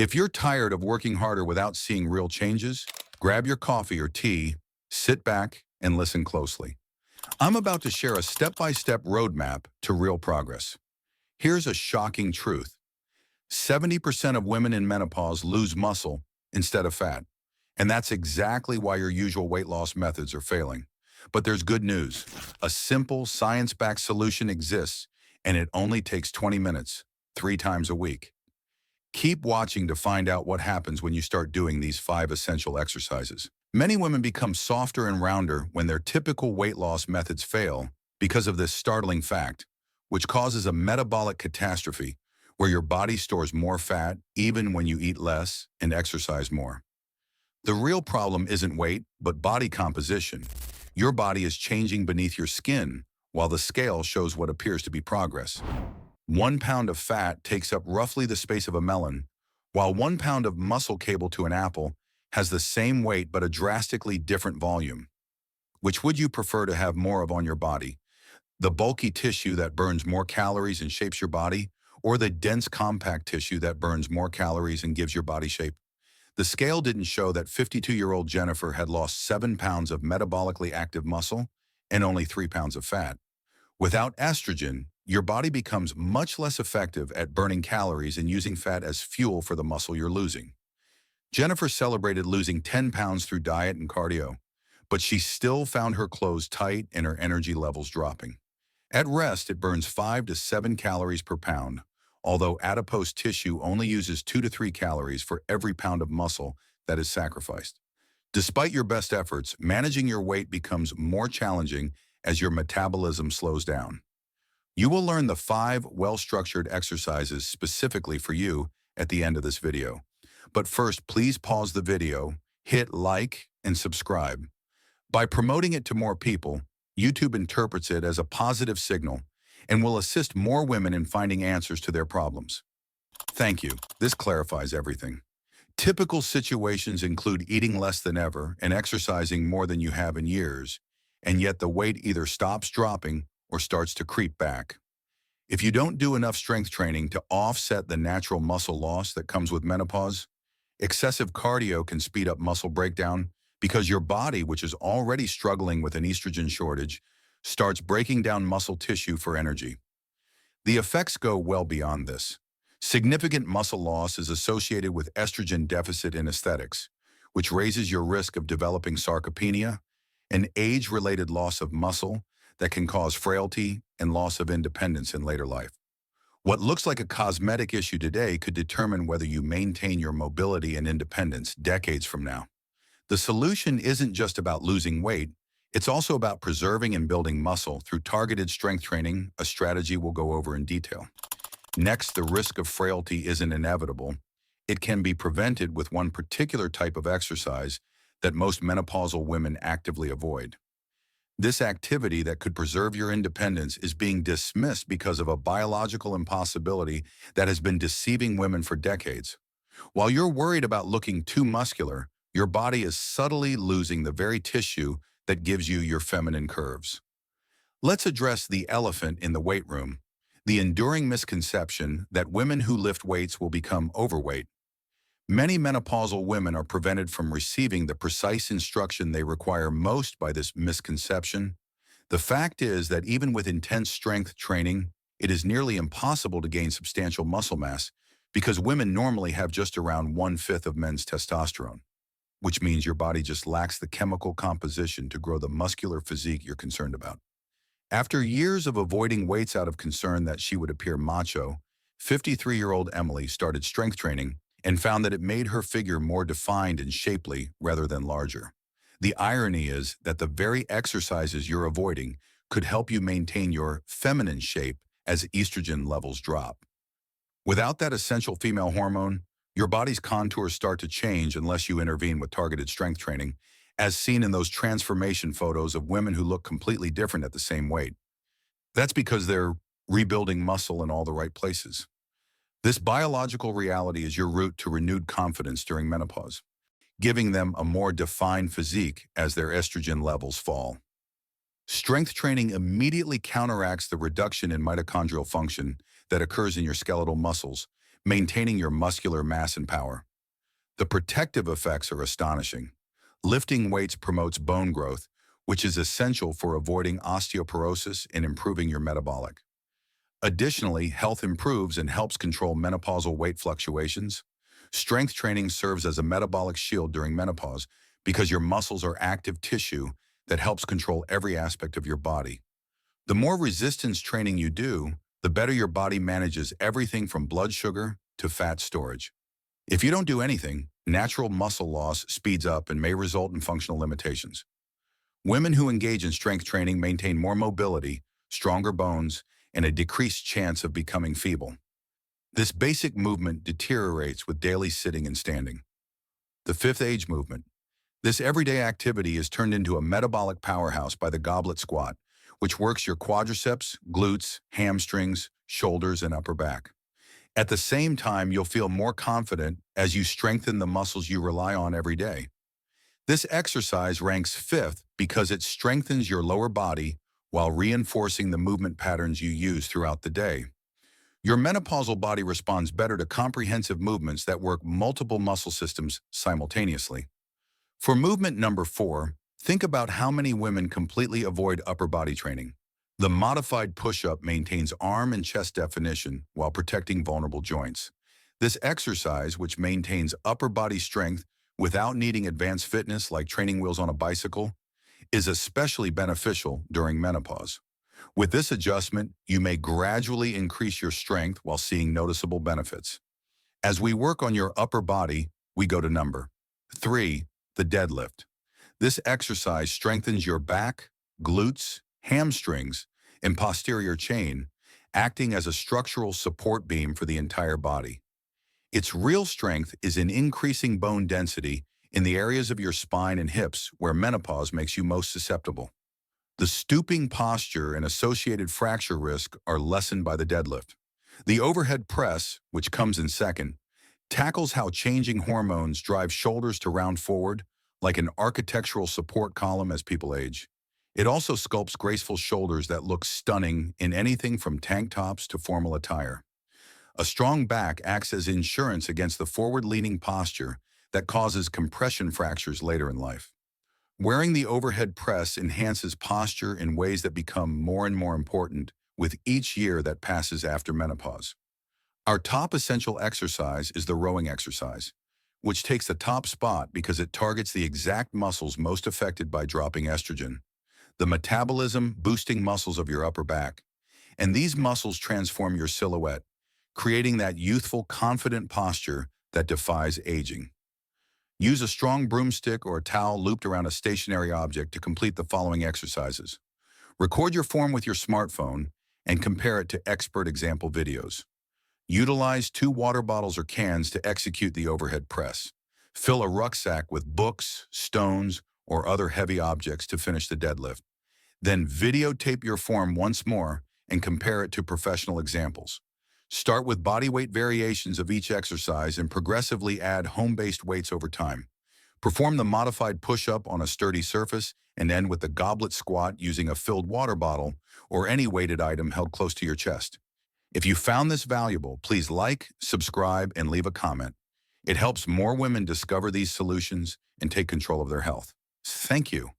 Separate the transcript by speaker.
Speaker 1: If you're tired of working harder without seeing real changes, grab your coffee or tea, sit back, and listen closely. I'm about to share a step-by-step roadmap to real progress. Here's a shocking truth. 70% of women in menopause lose muscle instead of fat. And that's exactly why your usual weight loss methods are failing. But there's good news. A simple, science-backed solution exists, and it only takes 20 minutes, 3 times a week. Keep watching to find out what happens when you start doing these 5 essential exercises. Many women become softer and rounder when their typical weight loss methods fail because of this startling fact, which causes a metabolic catastrophe where your body stores more fat even when you eat less and exercise more. The real problem isn't weight, but body composition. Your body is changing beneath your skin, while the scale shows what appears to be progress. 1 pound of fat takes up roughly the space of a melon, while 1 pound of muscle cable to an apple has the same weight but a drastically different volume. Which would you prefer to have more of on your body? The bulky tissue that burns more calories and shapes your body, or the dense compact tissue that burns more calories and gives your body shape? The scale didn't show that 52-year-old Jennifer had lost 7 pounds of metabolically active muscle and only 3 pounds of fat. Without estrogen, your body becomes much less effective at burning calories and using fat as fuel for the muscle you're losing. Jennifer celebrated losing 10 pounds through diet and cardio, but she still found her clothes tight and her energy levels dropping. At rest, it burns 5 to 7 calories per pound, although adipose tissue only uses 2 to 3 calories for every pound of muscle that is sacrificed. Despite your best efforts, managing your weight becomes more challenging as your metabolism slows down. You will learn the 5 well-structured exercises specifically for you at the end of this video. But first, please pause the video, hit like, and subscribe. By promoting it to more people, YouTube interprets it as a positive signal and will assist more women in finding answers to their problems. Thank you. This clarifies everything. Typical situations include eating less than ever and exercising more than you have in years, and yet the weight either stops dropping or starts to creep back. If you don't do enough strength training to offset the natural muscle loss that comes with menopause, excessive cardio can speed up muscle breakdown because your body, which is already struggling with an estrogen shortage, starts breaking down muscle tissue for energy. The effects go well beyond this. Significant muscle loss is associated with estrogen deficit in aesthetics, which raises your risk of developing sarcopenia, an age-related loss of muscle that can cause frailty and loss of independence in later life. What looks like a cosmetic issue today could determine whether you maintain your mobility and independence decades from now. The solution isn't just about losing weight, it's also about preserving and building muscle through targeted strength training, a strategy we'll go over in detail. Next, the risk of frailty isn't inevitable. It can be prevented with one particular type of exercise that most menopausal women actively avoid. This activity that could preserve your independence is being dismissed because of a biological impossibility that has been deceiving women for decades. While you're worried about looking too muscular, your body is subtly losing the very tissue that gives you your feminine curves. Let's address the elephant in the weight room, the enduring misconception that women who lift weights will become overweight. Many menopausal women are prevented from receiving the precise instruction they require most by this misconception. The fact is that even with intense strength training, it is nearly impossible to gain substantial muscle mass because women normally have just around 1/5 of men's testosterone, which means your body just lacks the chemical composition to grow the muscular physique you're concerned about. After years of avoiding weights out of concern that she would appear macho, 53-year-old Emily started strength training and found that it made her figure more defined and shapely rather than larger. The irony is that the very exercises you're avoiding could help you maintain your feminine shape as estrogen levels drop. Without that essential female hormone, your body's contours start to change unless you intervene with targeted strength training, as seen in those transformation photos of women who look completely different at the same weight. That's because they're rebuilding muscle in all the right places. This biological reality is your route to renewed confidence during menopause, giving them a more defined physique as their estrogen levels fall. Strength training immediately counteracts the reduction in mitochondrial function that occurs in your skeletal muscles, maintaining your muscular mass and power. The protective effects are astonishing. Lifting weights promotes bone growth, which is essential for avoiding osteoporosis and improving your metabolic. Additionally, health improves and helps control menopausal weight fluctuations. Strength training serves as a metabolic shield during menopause because your muscles are active tissue that helps control every aspect of your body. The more resistance training you do, the better your body manages everything from blood sugar to fat storage. If you don't do anything, natural muscle loss speeds up and may result in functional limitations. Women who engage in strength training maintain more mobility, stronger bones, and a decreased chance of becoming feeble. This basic movement deteriorates with daily sitting and standing. The fifth age movement. This everyday activity is turned into a metabolic powerhouse by the goblet squat, which works your quadriceps, glutes, hamstrings, shoulders, and upper back. At the same time, you'll feel more confident as you strengthen the muscles you rely on every day. This exercise ranks fifth because it strengthens your lower body while reinforcing the movement patterns you use throughout the day. Your menopausal body responds better to comprehensive movements that work multiple muscle systems simultaneously. For movement number 4, think about how many women completely avoid upper body training. The modified push-up maintains arm and chest definition while protecting vulnerable joints. This exercise, which maintains upper body strength without needing advanced fitness like training wheels on a bicycle, is especially beneficial during menopause. With this adjustment, you may gradually increase your strength while seeing noticeable benefits. As we work on your upper body, we go to number 3, the deadlift. This exercise strengthens your back, glutes, hamstrings, and posterior chain, acting as a structural support beam for the entire body. Its real strength is in increasing bone density in the areas of your spine and hips where menopause makes you most susceptible. The stooping posture and associated fracture risk are lessened by the deadlift. The overhead press, which comes in second, tackles how changing hormones drive shoulders to round forward like an architectural support column as people age. It also sculpts graceful shoulders that look stunning in anything from tank tops to formal attire. A strong back acts as insurance against the forward-leaning posture that causes compression fractures later in life. Wearing the overhead press enhances posture in ways that become more and more important with each year that passes after menopause. Our top essential exercise is the rowing exercise, which takes the top spot because it targets the exact muscles most affected by dropping estrogen, the metabolism-boosting muscles of your upper back. And these muscles transform your silhouette, creating that youthful, confident posture that defies aging. Use a strong broomstick or a towel looped around a stationary object to complete the following exercises. Record your form with your smartphone and compare it to expert example videos. Utilize 2 water bottles or cans to execute the overhead press. Fill a rucksack with books, stones, or other heavy objects to finish the deadlift. Then videotape your form once more and compare it to professional examples. Start with body weight variations of each exercise and progressively add home-based weights over time. Perform the modified push-up on a sturdy surface and end with the goblet squat using a filled water bottle or any weighted item held close to your chest. If you found this valuable, please like, subscribe, and leave a comment. It helps more women discover these solutions and take control of their health. Thank you.